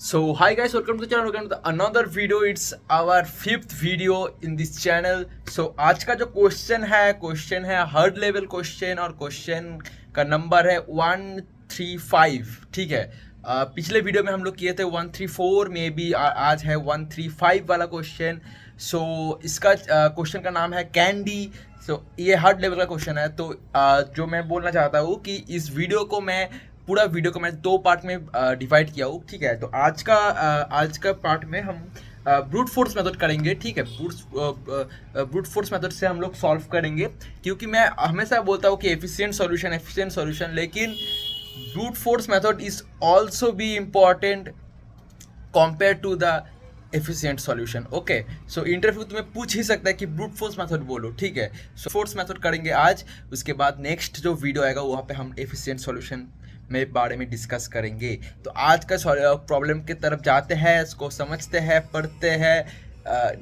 So hi guys, welcome to the channel. Welcome to another video. It's our fifth video in this channel. So आज का जो question है heard level question और question का number है 135. ठीक है, पिछले वीडियो में हम लोग किए थे 134 में भी, आज है 135 वाला क्वेश्चन. सो इसका क्वेश्चन का नाम है कैंडी. सो ये हार्ड लेवल का क्वेश्चन है. तो जो मैं बोलना चाहता हूँ कि इस वीडियो को मैं पूरा वीडियो को मैं दो पार्ट में डिवाइड किया हूँ. ठीक है, तो आज का पार्ट में हम ब्रूट फोर्स मेथड करेंगे. ठीक है, ब्रूट फोर्स मेथड से हम लोग सॉल्व करेंगे, क्योंकि मैं हमेशा बोलता हूँ कि एफिशिएंट सॉल्यूशन, लेकिन brute force method is also भी important compare to the efficient solution. Okay, so interview तुम्हें पूछ ही सकता है कि ब्रूट फोर्स मेथड बोलो. ठीक है, सो फोर्स मेथड करेंगे आज. उसके बाद नेक्स्ट जो वीडियो आएगा वहाँ पे हम एफिशिएंट सॉल्यूशन में बारे में डिस्कस करेंगे. तो आज का प्रॉब्लम की तरफ जाते हैं, इसको समझते हैं, पढ़ते हैं,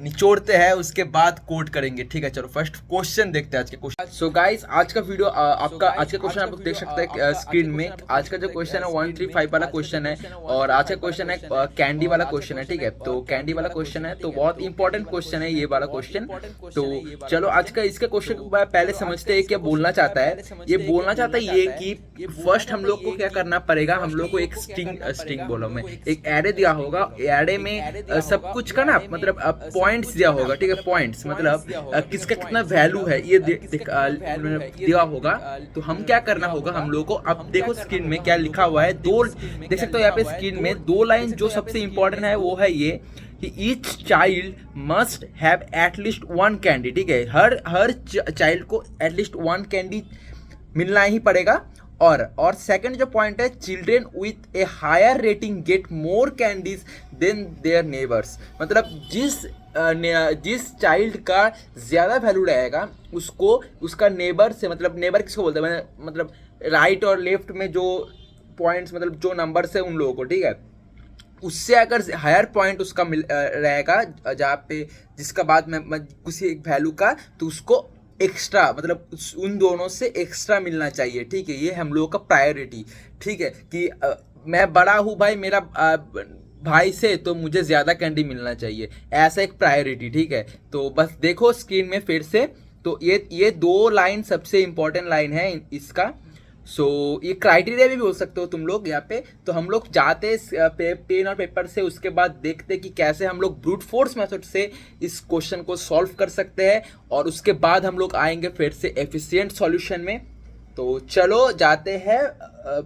निचोड़ते हैं, उसके बाद कोड करेंगे. ठीक है, चलो फर्स्ट क्वेश्चन देखते हैं आज के क्वेश्चन. सो गाइस, आज का वीडियो आपका आज का क्वेश्चन आप लोग देख सकते हैं स्क्रीन में. आज का जो क्वेश्चन है 135 वाला क्वेश्चन है और आज का क्वेश्चन है कैंडी वाला क्वेश्चन है. ठीक है, तो कैंडी वाला क्वेश्चन है, तो बहुत इंपॉर्टेंट क्वेश्चन है ये वाला क्वेश्चन. तो चलो आज का इसके क्वेश्चन को पहले समझते हैं क्या बोलना चाहता है. ये बोलना चाहता है ये कि फर्स्ट हम लोग को क्या करना पड़ेगा. हम लोग को एक स्ट्रिंग बोला मैं, एक एरे दिया होगा. एरे में सब कुछ का ना मतलब पॉइंट्स दिया होगा. ठीक है, पॉइंट्स मतलब किसका कितना वैल्यू है ये दिया होगा. तो हम क्या करना होगा हम लोगों को. अब देखो स्क्रीन में क्या लिखा हुआ है, दो देख सकते हो यहाँ पे स्क्रीन में दो लाइन. जो सबसे इंपॉर्टेंट है वो है ये कि each child must have at least one candy. ठीक है, हर चाइल्ड को एटलीस्ट वन कैंडी मिलना ही पड़ेगा. और सेकंड जो पॉइंट है, children with a higher rating get more candies than their neighbours. मतलब जिस चाइल्ड का ज़्यादा वैल्यू रहेगा उसको उसका नेबर से, मतलब नेबर किसको बोलते हैं, मतलब राइट और लेफ्ट में जो पॉइंट्स मतलब जो नंबर्स है उन लोगों को. ठीक है, उससे अगर हायर पॉइंट उसका रहेगा जहाँ पे जिसका बाद में किसी एक वैल्यू का, तो उसको एक्स्ट्रा मतलब उन दोनों से एक्स्ट्रा मिलना चाहिए. ठीक है, ये हम लोगों का प्रायोरिटी. ठीक है, कि मैं बड़ा हूँ भाई मेरा भाई से, तो मुझे ज़्यादा कैंडी मिलना चाहिए, ऐसा एक प्रायोरिटी. ठीक है, तो बस देखो स्क्रीन में फिर से. तो ये दो लाइन सबसे इम्पोर्टेंट लाइन है इसका. सो ये क्राइटेरिया भी बोल सकते हो तुम लोग यहाँ पे. तो हम लोग जाते पेन और पेपर से, उसके बाद देखते कि कैसे हम लोग ब्रूट फोर्स मेथड से इस क्वेश्चन को सॉल्व कर सकते हैं, और उसके बाद हम लोग आएंगे फिर से एफिशिएंट सॉल्यूशन में. तो चलो जाते हैं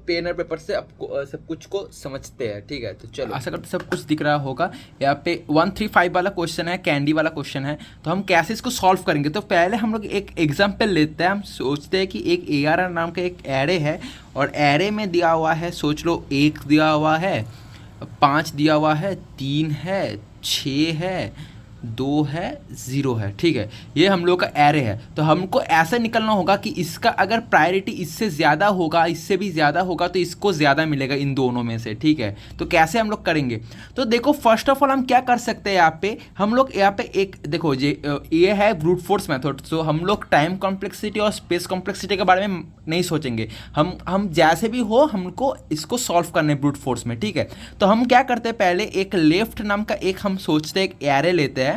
पेन और पेपर से, अब सब कुछ को समझते हैं. ठीक है, तो चलो आशा करते सब कुछ दिख रहा होगा. यहाँ पे 135 वाला क्वेश्चन है, कैंडी वाला क्वेश्चन है. तो हम कैसे इसको सॉल्व करेंगे. तो पहले हम लोग एक एग्जाम्पल लेते हैं. हम सोचते हैं कि एक ARR नाम का एक एरे है, और एरे में दिया हुआ है, सोच लो 1 दिया हुआ है, 5 दिया हुआ है, 3 है, 6 है, 2 है, 0 है. ठीक है, ये हम लोग का एरे है. तो हमको ऐसा निकलना होगा कि इसका अगर प्रायोरिटी इससे ज़्यादा होगा, इससे भी ज़्यादा होगा, तो इसको ज़्यादा मिलेगा इन दोनों में से. ठीक है, तो कैसे हम लोग करेंगे. तो देखो फर्स्ट ऑफ ऑल हम क्या कर सकते हैं. यहाँ पे हम लोग यहाँ पे एक देखो ये है ब्रूट फोर्स मेथड. तो हम लोग टाइम कॉम्प्लेक्सिटी और स्पेस कॉम्प्लेक्सिटी के बारे में नहीं सोचेंगे. हम जैसे भी हो हमको इसको सॉल्व करना है ब्रूट फोर्स में. ठीक है, तो हम क्या करते हैं, पहले एक लेफ्ट नाम का एक हम सोचते हैं एक एरे लेते हैं.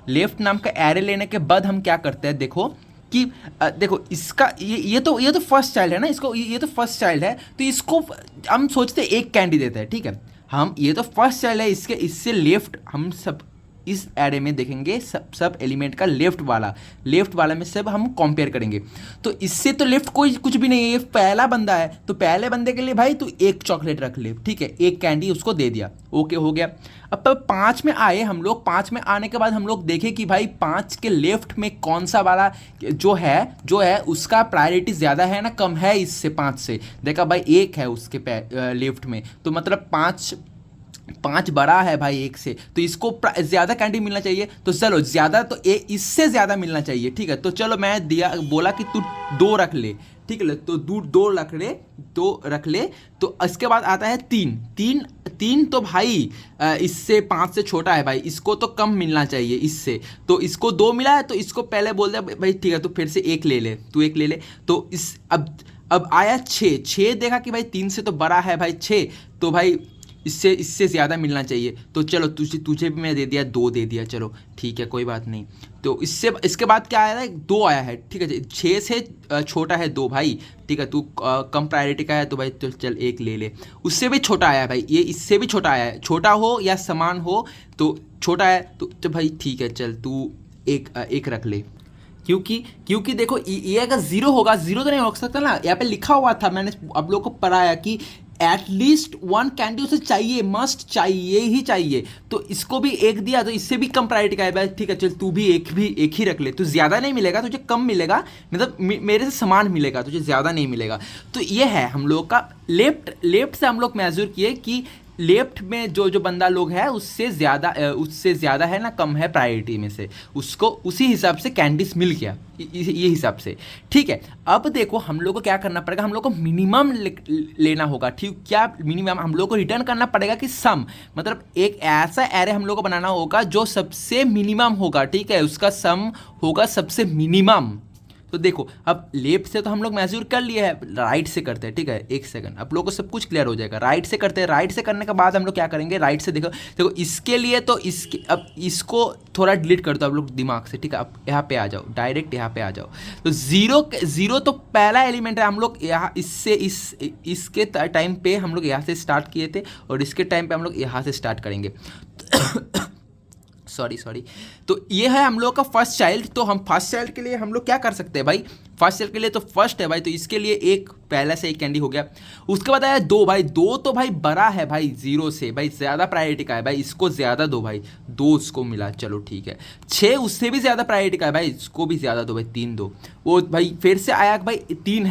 लेफ्ट नाम का एरे लेने के बाद हम क्या करते हैं, देखो कि देखो इसका ये तो फर्स्ट चाइल्ड है ना, इसको ये तो फर्स्ट चाइल्ड है, तो इसको हम सोचते हैं एक कैंडी देते हैं. ठीक है, हम ये तो फर्स्ट चाइल्ड है, इससे लेफ्ट हम सब इस एरे में देखेंगे, सब एलिमेंट का लेफ्ट वाला में सब हम कंपेयर करेंगे. तो इससे तो लेफ्ट कोई कुछ भी नहीं है, ये पहला बंदा है. तो पहले बंदे के लिए भाई तू एक चॉकलेट रख ले. ठीक है, एक कैंडी उसको दे दिया, ओके हो गया. अब 5 में आए हम लोग. 5 में आने के बाद हम लोग देखें कि भाई 5 के लेफ्ट में कौन सा वाला जो है उसका प्रायोरिटी ज़्यादा है ना कम है इससे 5 से. देखा भाई 1 है उसके लेफ्ट में, तो मतलब 5 बड़ा है भाई 1 से, तो इसको ज़्यादा कैंडी मिलना चाहिए. तो चलो ज़्यादा तो इससे ज़्यादा मिलना चाहिए. ठीक है, तो चलो मैं बोला कि तू 2 रख ले. ठीक है, तो 2 रख ले. तो इसके बाद आता है 3 तो भाई इससे 5 से छोटा है भाई, इसको तो कम मिलना चाहिए इससे. तो इसको 2 मिला है, तो इसको पहले बोल दिया भाई ठीक है, तो फिर से 1 ले ले, तू 1 ले ले. तो अब आया 6 देखा कि भाई 3 से तो बड़ा है भाई 6, तो भाई इससे इससे ज़्यादा मिलना चाहिए। तो चलो तुझे तुझे भी मैं दे दिया, 2 दे दिया, चलो ठीक है कोई बात नहीं। तो इसके बाद क्या आया है, 2 आया है, ठीक है। 6 से छोटा है 2 भाई, ठीक है। तू कम प्रायोरिटी का है तो भाई तो चल 1 ले ले। उससे भी छोटा आया है भाई, ये इससे भी छोटा आया है, छोटा हो या समान हो तो छोटा है तो भाई ठीक है चल तू एक रख ले। क्योंकि क्योंकि देखो ये अगर जीरो होगा, जीरो तो नहीं हो सकता ना, यहाँ पे लिखा हुआ था, मैंने आप लोग को पढ़ाया कि एटलीस्ट 1 कैंडी उसे चाहिए, मस्ट चाहिए ही चाहिए। तो इसको भी 1 दिया तो इससे भी कम प्रायोरिटी का है भाई, ठीक है चल तू भी एक ही रख ले। तो ज़्यादा नहीं मिलेगा तुझे, कम मिलेगा, मतलब मेरे से समान मिलेगा, तुझे ज़्यादा नहीं मिलेगा। तो ये है हम लोग का लेफ्ट से हम लोग मेजर किए कि लेफ्ट में जो जो बंदा लोग है उससे ज़्यादा है ना कम है प्रायोरिटी में से, उसको उसी हिसाब से कैंडीज मिल गया, ये हिसाब से, ठीक है। अब देखो हम लोग को क्या करना पड़ेगा, हम लोग को मिनिमम लेना होगा, ठीक। क्या मिनिमम हम लोग को रिटर्न करना पड़ेगा कि सम, मतलब एक ऐसा एरे हम लोग को बनाना होगा जो सबसे मिनिमम होगा, ठीक है, उसका सम होगा सबसे मिनिमम। तो देखो अब लेफ्ट से तो हम लोग मेजर कर लिए हैं, राइट से करते हैं, ठीक है। एक सेकंड, आप लोगों को सब कुछ क्लियर हो जाएगा। राइट से करते हैं, राइट से करने के बाद हम लोग क्या करेंगे, राइट से देखो देखो इसके लिए तो इसके, अब इसको थोड़ा डिलीट कर दो आप लोग दिमाग से, ठीक है। अब यहाँ पे आ जाओ, डायरेक्ट यहाँ पे आ जाओ। तो जीरो तो पहला एलिमेंट है, हम लोग यहाँ इसके टाइम पे हम लोग यहाँ से स्टार्ट किए थे और इसके टाइम पे हम लोग यहाँ से स्टार्ट करेंगे। सॉरी। तो ये है हम लोग का फर्स्ट चाइल्ड। तो हम फर्स्ट चाइल्ड के लिए हम लोग क्या कर सकते हैं भाई, फर्स्ट चाइल्ड के लिए तो फर्स्ट है भाई, तो इसके लिए एक पहले से एक कैंडी हो गया। उसके बाद आया 2 भाई, 2 तो भाई बड़ा है भाई, 0 से भाई ज़्यादा प्रायोरिटी का है भाई, इसको ज़्यादा दो भाई, 2 उसको मिला, चलो ठीक है। 6 उससे भी ज़्यादा प्रायोरिटी का है भाई, इसको भी ज़्यादा दो भाई, 3 दो। वो भाई फिर से आया भाई 3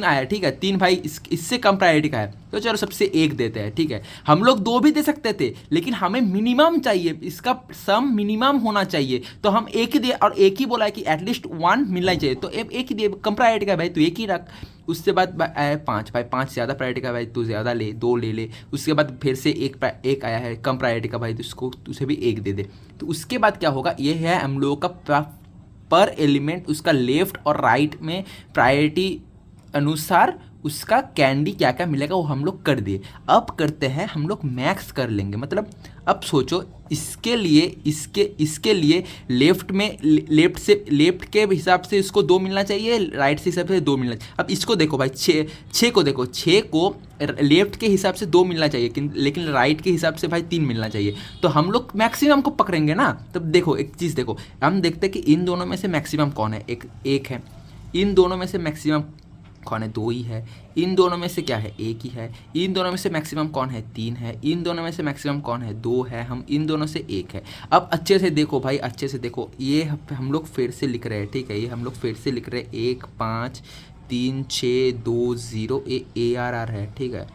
आया, ठीक है। 3 भाई इससे कम प्रायोरिटी का है, तो चलो सबसे 1 देते हैं, ठीक है। हम लोग 2 भी दे सकते थे लेकिन हमें मिनिमम चाहिए, इसका सम मिनिमम होना चाहिए, तो हम 1 ही दिए और 1 ही बोला है कि एटलीस्ट 1 मिलना चाहिए, तो 1 ही दिए, कम प्रायोरिटी का भाई तो 1 ही रख। उसके बाद आया 5 भाई, 5 ज़्यादा प्रायोरिटी का भाई तो ज़्यादा ले, 2 ले ले। उसके बाद फिर से एक आया है कम प्रायोरिटी का भाई, तो उसको उसे भी 1 दे दे। तो उसके बाद क्या होगा, ये है हम लोगों का पर एलिमेंट उसका लेफ्ट और राइट में प्रायोरिटी अनुसार उसका कैंडी क्या क्या मिलेगा वो हम लोग कर दिए। अब करते हैं हम लोग मैक्स कर लेंगे, मतलब अब सोचो इसके लिए लेफ्ट के हिसाब से इसको 2 मिलना चाहिए, राइट से हिसाब से 2 मिलना चाहिए। अब इसको देखो भाई, 6 को देखो, 6 को लेफ्ट के हिसाब से 2 मिलना चाहिए लेकिन राइट के हिसाब से भाई 3 मिलना चाहिए। तो हम लोग मैक्सिमम को पकड़ेंगे ना। तब देखो एक चीज़ देखो, हम देखते हैं कि इन दोनों में से मैक्सिमम कौन है, एक है। इन दोनों में से मैक्सिमम कौन है, 2 ही है। इन दोनों में से क्या है, 1 ही है। इन दोनों में से मैक्सिमम कौन है, 3 है। इन दोनों में से मैक्सिमम कौन है, 2 है। हम इन दोनों से 1 है। अब अच्छे से देखो भाई, अच्छे से देखो, ये हम लोग फिर से लिख रहे हैं, ठीक है। ये हम लोग फिर से लिख रहे हैं, 1 5 3 6 2 0 ARR है, ठीक है,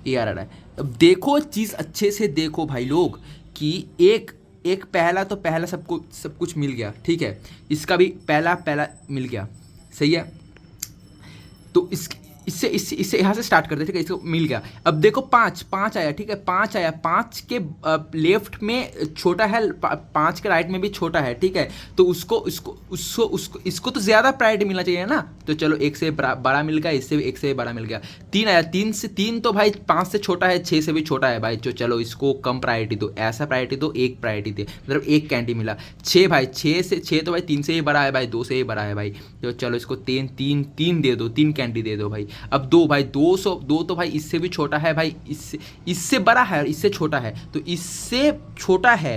ARR है। अब देखो चीज़ अच्छे से देखो भाई लोग कि एक पहला सब कुछ मिल गया, ठीक है। इसका भी पहला मिल गया, सही है। तो इससे यहाँ से स्टार्ट करते, ठीक है। इसको मिल गया। अब देखो 5 आया, ठीक है, 5 आया। 5 के लेफ्ट में छोटा है, 5 के राइट में भी छोटा है, ठीक है। तो इसको तो ज़्यादा प्रायोरिटी मिलना चाहिए ना। तो चलो 1 से बड़ा मिल गया, इससे भी 1 से बड़ा मिल गया। 3 आया, 3 तो भाई 5 से छोटा है, 6 से भी छोटा है भाई, तो चलो इसको कम प्रायोरिटी दो, ऐसा प्रायोरिटी दो, 1 प्रायोरिटी दे, मतलब 1 कैंडी मिला। 6 भाई, 6 तो भाई 3 से ही बड़ा है भाई, 2 से ही बड़ा है भाई, तो चलो इसको 3 दे दो, 3 कैंडी दे दो भाई। अब 2 भाई, 2 तो भाई इससे भी छोटा है भाई, इससे बड़ा है और इससे छोटा है, तो इससे छोटा है,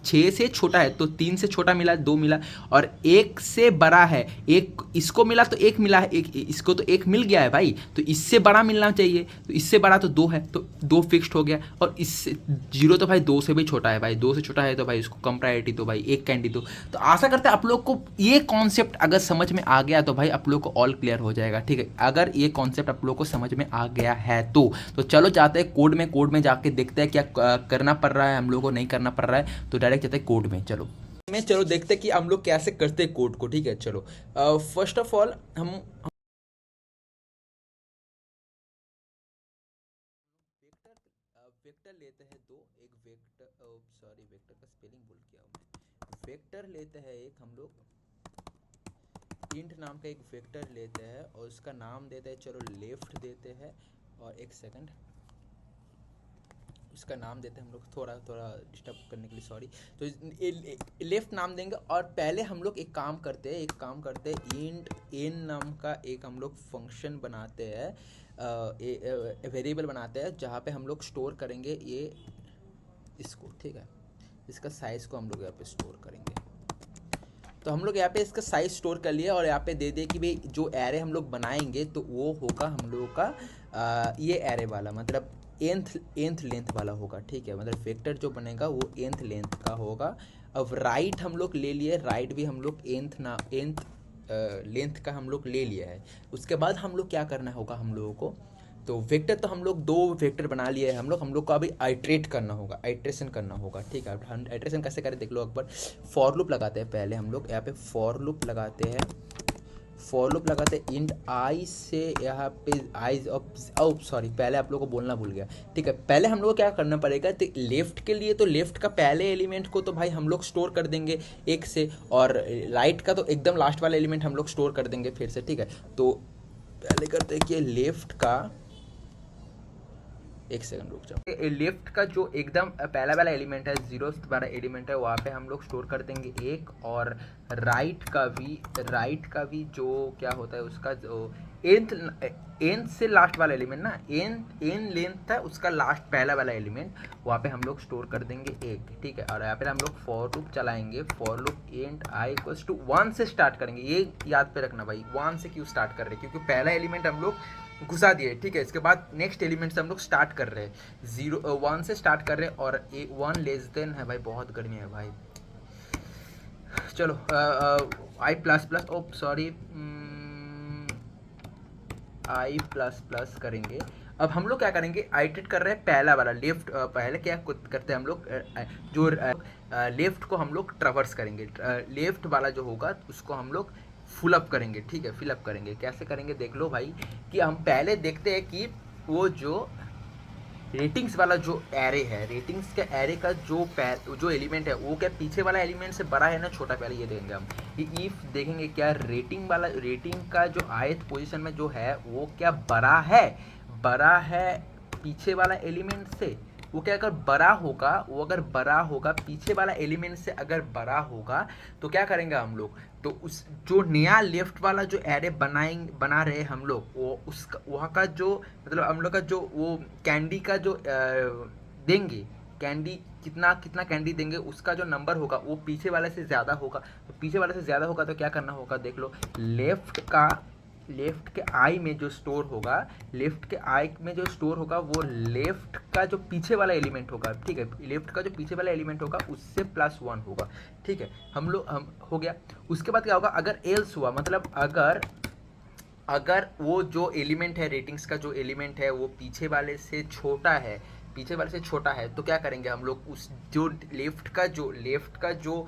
6 से छोटा है, तो 3 से छोटा मिला, 2 मिला, और 1 से बड़ा है, 1 इसको मिला तो 1 मिला है, इसको तो 1 मिल गया है भाई, तो इससे बड़ा मिलना चाहिए, तो इससे बड़ा तो 2 है, तो 2 फिक्स्ड हो गया। और इससे 0 तो भाई 2 से भी छोटा है भाई, 2 से छोटा है तो भाई इसको कम प्रायोरिटी दो भाई, 1 कैंडी दो। तो आशा करते हैं आप लोग को ये कॉन्सेप्ट अगर समझ में आ गया तो भाई आप लोग को ऑल क्लियर हो जाएगा, ठीक है। अगर ये कॉन्सेप्ट आप लोग को समझ में आ गया है तो चलो जाते हैं कोड में जाके देखते हैं क्या करना पड़ रहा है हम लोग को, नहीं करना पड़ रहा है, तो डायरेक्ट जाते हैं कोड में। चलो देखते हैं कि हम लोग कैसे करते हैं कोड को, ठीक है। चलो फर्स्ट ऑफ ऑल हम वेक्टर लेते हैं एक वेक्टर, वेक्टर का स्पेलिंग भूल गया मैं। वेक्टर लेते हैं एक हम लोग, इंट नाम का एक वेक्टर लेते हैं और उसका नाम देते हैं, चलो लेफ्ट देते हैं। और एक सेकंड, उसका नाम देते हैं हम लोग, थोड़ा थोड़ा डिस्टर्ब करने के लिए सॉरी। तो लेफ्ट नाम देंगे और पहले हम लोग एक काम करते हैं इंट एन नाम का एक हम लोग फंक्शन बनाते हैं, वेरिएबल बनाते हैं जहाँ पे हम लोग स्टोर करेंगे ये इसको, ठीक है। इसका साइज़ को हम लोग यहाँ पे स्टोर करेंगे। तो हम लोग यहाँ पे इसका साइज स्टोर कर लिया और यहाँ पे दे दे कि भाई जो एरे हम लोग बनाएंगे तो वो होगा हम लोगों का ये एरे वाला, मतलब एंथ लेंथ वाला होगा, ठीक है। मतलब वेक्टर जो बनेगा वो एंथ लेंथ का होगा। अब राइट हम लोग ले लिए, राइट भी हम लोग एंथ लेंथ का हम लोग ले लिया है। उसके बाद हम लोग क्या करना होगा हम लोगों को, तो वेक्टर तो हम लोग 2 वेक्टर बना लिए हैं हम लोग को अभी आइट्रेट करना होगा, आइट्रेशन करना होगा, ठीक है। हम आइट्रेशन कैसे करें देख लो एक बार। फॉर लूप लगाते हैं पहले हम लोग, यहाँ पे फॉर लूप लगाते हैं इंट आई से यहाँ पे सॉरी पहले आप लोग को बोलना भूल गया, ठीक है। पहले हम लोग को क्या करना पड़ेगा, तो लेफ्ट के लिए तो लेफ्ट का पहले एलिमेंट को तो भाई हम लोग स्टोर कर देंगे 1 से, और राइट का तो एकदम लास्ट वाला एलिमेंट हम लोग स्टोर कर देंगे फिर से, ठीक है। तो पहले करते हैं कि लेफ्ट का, एक सेकंड रुक जाओ। लेफ्ट का जो एकदम पहला वाला एलिमेंट है, 0 वाला एलिमेंट है, वहाँ पे हम लोग स्टोर कर देंगे 1, और राइट का भी जो क्या होता है उसका जो एंथ से लास्ट वाला एलिमेंट ना, एन लेंथ था उसका लास्ट पहला वाला एलिमेंट, वहाँ पे हम लोग स्टोर कर देंगे 1, ठीक है। और यहाँ पे हम लोग फॉर लूप चलाएंगे, for loop and i equals to 1 से स्टार्ट करेंगे। ये याद पे रखना भाई, 1 से क्यों स्टार्ट कर रहे हैं, क्योंकि पहला एलिमेंट हम लोग घुसा दिए, ठीक है। इसके बाद नेक्स्ट एलिमेंट से हम लोग स्टार्ट कर रहे हैं, 1 से स्टार्ट कर रहे हैं, और 1 लेस देन है भाई, बहुत गर्मी है भाई। चलो i plus plus, oh sorry i plus plus करेंगे। अब हम लोग क्या करेंगे, आइट्रेट कर रहे हैं पहला वाला लेफ्ट, पहले क्या करते हैं हम लोग, जो लेफ्ट को हम लोग ट्रैवर्स करेंगे, लेफ्ट वाला जो होगा उसको हम लोग फुल अप करेंगे, ठीक है। फिल अप करेंगे, कैसे करेंगे देख लो भाई, कि हम पहले देखते हैं कि वो जो रेटिंग्स वाला जो एरे है, रेटिंग्स के एरे का जो एलिमेंट है वो क्या पीछे वाला एलिमेंट से बड़ा है ना छोटा, पहले ये देखेंगे हम। इफ देखेंगे क्या रेटिंग का जो ith पोजीशन में जो है वो क्या बड़ा है पीछे वाला एलिमेंट से, वो क्या अगर बड़ा होगा पीछे वाला एलिमेंट से, अगर बड़ा होगा तो क्या करेंगे हम लोग, तो उस जो नया लेफ्ट वाला जो एरे बना रहे हम लोग, वो उसका वहाँ का जो मतलब हम लोग का जो वो कैंडी का जो देंगे, कैंडी कितना कैंडी देंगे उसका जो नंबर होगा वो पीछे वाले से ज़्यादा होगा। तो पीछे वाले से ज़्यादा होगा तो क्या करना होगा देख लो, लेफ्ट के आई में जो स्टोर होगा वो लेफ्ट का जो पीछे वाला एलिमेंट होगा, ठीक है। लेफ्ट का जो पीछे वाला एलिमेंट होगा उससे +1 होगा, ठीक है। हम हो गया। उसके बाद क्या होगा, अगर एल्स हुआ, मतलब अगर वो जो एलिमेंट है, रेटिंग्स का जो एलिमेंट है वो पीछे वाले से छोटा है तो क्या करेंगे हम लोग, उस जो लेफ्ट का जो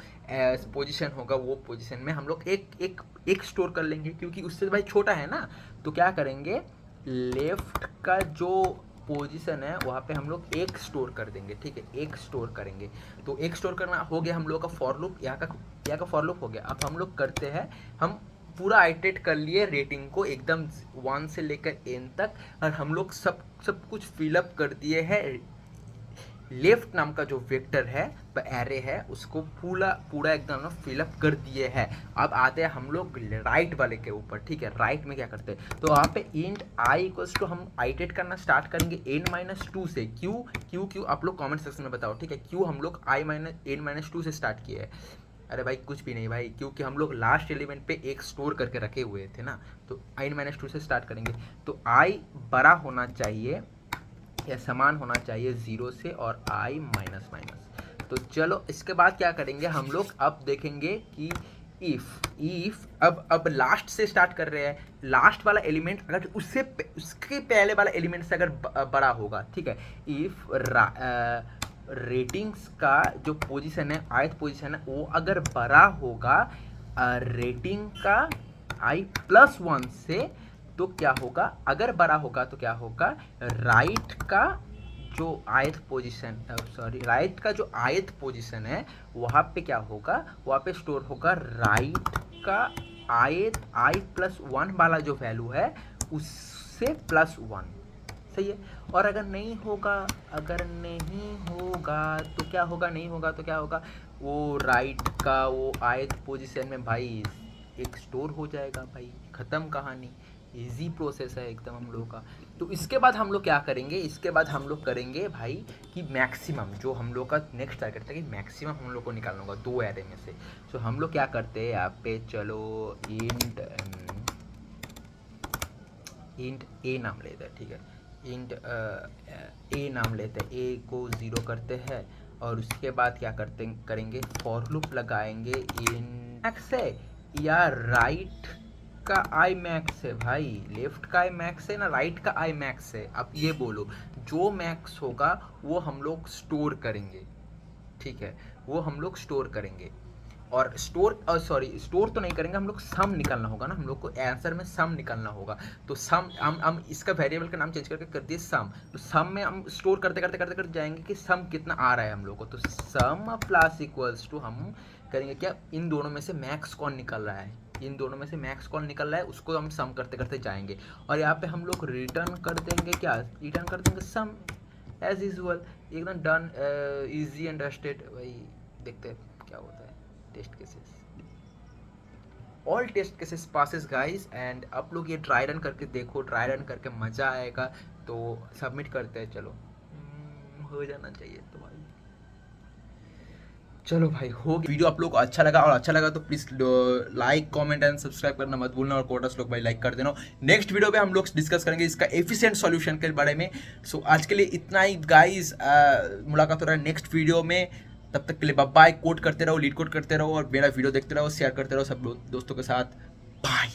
पोजीशन होगा वो पोजीशन में हम लोग एक स्टोर कर लेंगे, क्योंकि उससे भाई छोटा है ना। तो क्या करेंगे, लेफ्ट का जो पोजीशन है वहाँ पे हम लोग 1 स्टोर कर देंगे, ठीक है। 1 स्टोर करेंगे, तो 1 स्टोर करना हो गया हम लोग का फॉर लूप, यहाँ का फॉर लूप हो गया। अब हम लोग करते हैं, हम पूरा आइट्रेट कर लिए रेटिंग को एकदम 1 से लेकर n तक, और हम लोग सब कुछ फिलअप कर दिए हैं। लेफ्ट नाम का जो वेक्टर है, एरे है, उसको पूरा एकदम फिलअप कर दिए हैं। अब आते हैं हम लोग राइट वाले के ऊपर, ठीक है। राइट में क्या करते हैं, तो वहाँ पे इंट आई इक्वल्स टू हम आइट्रेट करना स्टार्ट करेंगे n-2 से। क्यों आप लोग कमेंट सेक्शन में बताओ, ठीक है। क्यों हम लोग n-2 से स्टार्ट किए हैं, अरे भाई कुछ भी नहीं भाई, क्योंकि हम लोग लास्ट एलिमेंट पे 1 स्टोर करके रखे हुए थे ना, तो n-2 से स्टार्ट करेंगे। तो i बड़ा होना चाहिए या समान होना चाहिए 0 से, और i माइनस। तो चलो इसके बाद क्या करेंगे हम लोग, अब देखेंगे कि इफ अब लास्ट से स्टार्ट कर रहे हैं, लास्ट वाला एलिमेंट अगर उसके पहले वाला एलिमेंट से अगर बड़ा होगा, ठीक है। इफ रेटिंग्स का जो पोजीशन है, ith पोजीशन है, वो अगर बड़ा होगा रेटिंग का i+1 से, तो क्या होगा, अगर बड़ा होगा तो क्या होगा, राइट का जो ith पोजीशन है वहाँ पे क्या होगा, वहाँ पे स्टोर होगा राइट का i+1 वाला जो वैल्यू है उससे +1 सही है। और अगर नहीं होगा तो क्या होगा, नहीं होगा तो क्या होगा, वो राइट का वो आयत पोजीशन में भाई एक स्टोर हो जाएगा भाई, ख़त्म कहानी। इजी प्रोसेस है एकदम हम लोगों का। तो इसके बाद हम लोग क्या करेंगे, इसके बाद हम लोग करेंगे भाई कि मैक्सिमम जो हम लोग का नेक्स्ट टारगेट था कि मैक्सिमम हम लोग को निकालना होगा 2 एरे में से। तो हम लोग क्या करते हैं यहाँ पे, चलो इंट ए नाम लेते हैं, ठीक है, इंट ए नाम लेते हैं, ए को 0 करते हैं और उसके बाद क्या करेंगे, फॉर लूप लगाएंगे। इन मैक्स है या राइट का आई मैक्स है भाई, लेफ्ट का आई मैक्स है ना राइट का आई मैक्स है, अब ये बोलो, जो मैक्स होगा वो हम लोग स्टोर करेंगे, ठीक है, वो हम लोग स्टोर करेंगे। और स्टोर तो नहीं करेंगे, हम लोग सम निकालना होगा ना, हम लोग को आंसर में सम निकालना होगा। तो सम हम इसका वेरिएबल का नाम चेंज करके कर दिए सम। तो सम में हम स्टोर करते करते जाएंगे कि सम कितना आ रहा है हम लोग को। तो सम प्लस इक्वल्स टू हम करेंगे क्या, इन दोनों में से मैक्स कौन निकल रहा है, इन दोनों में से मैक्स कौन निकल रहा है उसको हम सम करते करते जाएंगे। और यहाँ पे हम लोग रिटर्न कर देंगे क्या, रिटर्न कर देंगे सम एज यूजुअल, एकदम डन, इजी एंड डस्टेड। भाई देखते हैं क्या होता है। Test cases, all test cases passes guys. And आप लोग ये ट्राई रन करके देखो, ट्राई रन करके मज़ा आएगा। तो सबमिट करते हैं, चलो हो जाना चाहिए तो भाई, चलो भाई हो गया। वीडियो आप लोग को अच्छा लगा, और अच्छा लगा तो please like comment and subscribe करना मत भूलना, और कोटस लोग भाई लाइक कर देना। नेक्स्ट वीडियो पे हम लोग डिस्कस करेंगे इसका एफिशिएंट सॉल्यूशन के बारे में। सो आज के लिए इतना ही गाइस, मुलाकात हो रहा है नेक्स्ट वीडियो में। तब तक के लिए बाय, कोड करते रहो, लीड कोड करते रहो, और मेरा वीडियो देखते रहो, शेयर करते रहो सब दोस्तों के साथ। बाय।